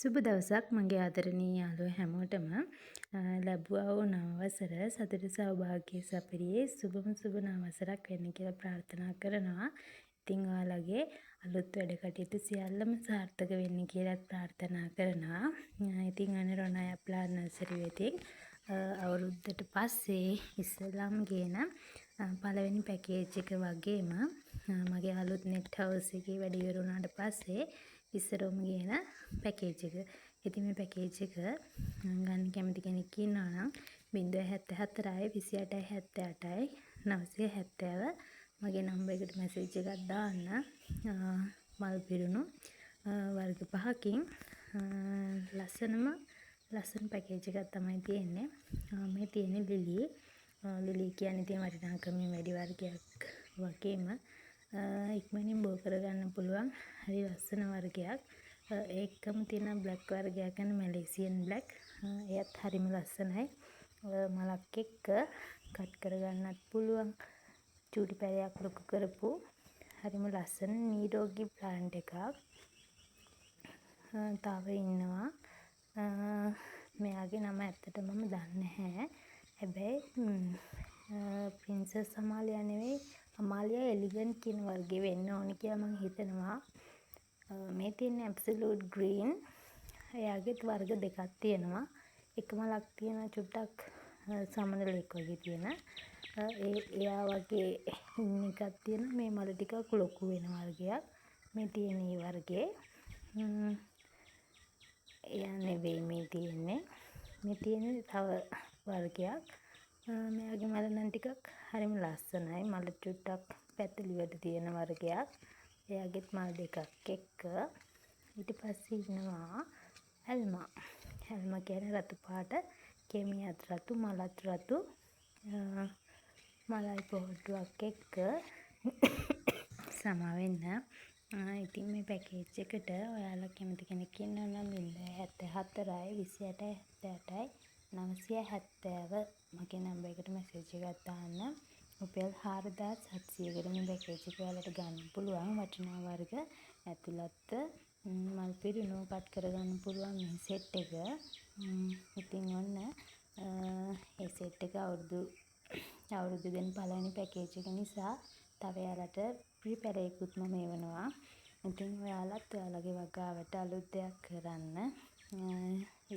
සුබ දවසක් මගේ ආදරණීය යාළුවෝ හැමෝටම ලැබුවා වූ නව වසර සතුට සෞභාග්‍ය සපිරියේ සුබම සුබ නව වසරක් වෙන්න කියලා ප්‍රාර්ථනා කරනවා. ඉතින් ඔයාලගේ අලුත් වැඩ කටයුතු සියල්ලම සාර්ථක වෙන්න කියලා ප්‍රාර්ථනා කරනවා. ඉතින් අනේ රොණා ප්ලාන් නර්සරි වෙතින් අවුරුද්දට පස්සේ ඉස්සෙල්ලාම ගේන පළවෙනි පැකේජ් එක වගේම මගේ අලුත් නෙට් හවුස් එකේ වැඩ ඉවර වුණාට පස්සේ ඉස්සරෝම ගේන පැකේජ් එක. ඉතින් මේ පැකේජ් එක ගන්න කැමති කෙනෙක් ඉන්නවා නම් 074යි 28යි 78යි 970 මගේ නම්බර් එකට මැසේජ් එකක් දාන්න. මල් පිරුණු වර්ග 5කින් ලස්සන පැකේජ් එකක් තමයි තියෙන්නේ. මේ තියෙන්නේ ලිලි කියන්නේ තියෙන වටිනාකමින් වැඩි වර්ගයක් වගේම ඉක්මනින් බෝ කරගන්න පුළුවන් හරි ලස්සන වර්ගයක්. ඒකම තියෙන බ්ලැක් වර්ගයක් යන මැලේසියන් බ්ලැක්. එයත් හරිම ලස්සනයි. මලක් එක්ක කට් කරගන්නත් පුළුවන්. චූටි පැලයක් ලොකු කරපු හරිම ලස්සන නිරෝගී ප්ලාන්ට් එකක්. තව ඉන්නවා මෙයාගේ නම ඇත්තටම මම දන්නේ නැහැ. හැබැයි ප්‍රින්සස් අමාලියා නෙවෙයි අමාලියා එලිගන්ට් කියන වර්ගේ වෙන්න ඕනි කියලා මම හිතනවා. මේ තියෙන්නේ ඇබ්සලූට් ග්‍රීන්. එයාගෙත් වර්ග දෙකක් තියෙනවා. එක මලක් තියෙනවා චුට්ටක් සමනලෙක් වගේ තියෙන. එයා වගේ එකක් තියෙනවා. මේ මල ටිකක් ලොකු වෙන වර්ගයක්. මේ තියෙන මේ වර්ගේ. එයා නෙවෙයි මේ තියෙන්නේ. මේ තියෙන්නේ තව වර්ගයක්. මෙයාගේ මල නම් ටිකක් හරිම ලස්සනයි. මල චුට්ටක් පැතලිවට තියෙන වර්ගයක්. එයාගෙත් මල් දෙකක් එක්ක. ඊට පස්සේ ඉන්නවා ඇල්මා. ඇල්මා කියන්නේ රතු පාට කෙමියත් රතු මලත් රතු මලයි පොහොට්ටුවක් එක්ක සමාවෙන්න. ඉතින් මේ පැකේජ් එකට ඔයාලා කැමති කෙනෙක් ඉන්නවා නම් 074යි 28යි 78යි 970 මගේ නම්බර් එකට මැසේජ් එකක් දාන්න. රුපියල් 4700කට මේ පැකේජ් එක ඔයාලට ගන්න පුළුවන්. වටිනා වර්ග ඇතුළත් මල් පිරුණු කට් කරගන්න පුළුවන් මේ සෙට් එක. ඉතින් ඔන්න මේ සෙට් එක අවුරුදු දෙන පළවෙනි පැකේජ් එක නිසා තව එයාලට ෆ්‍රී පැලයකුත් මම එවනවා. ඉතින් ඔයාලත් ඔයාලගේ වගාවට අලුත් දෙයක් කරන්න.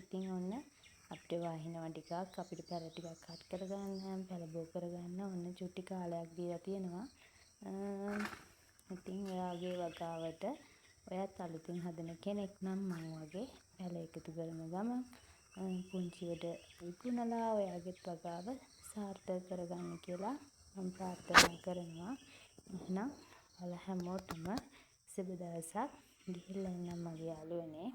ඉතින් ඔන්න අපිට වහිනවා ටිකක් අපිට පැල ටිකක් කට් කරගන්න පැල බෝ කරගන්න ඔන්න චුට්ටි කාලයක් දීලා තියෙනවා. ඉතින් ඔයාගේ වගාවට ඔයත් අලුතින් හදන කෙනෙක් නම් මං වගේ පැල එකතු කරන ගමන් පුංචියට විකුණලා ඔයාගේ වගාව සාර්ථක කරගන්න කියලා මම ප්‍රාර්ථනා කරනවා. එහෙනම් ඔයාලා හැමෝටම සුබ දවසක්. ගිහිල්ලා එන්නම් මගේ යාළුවනේ.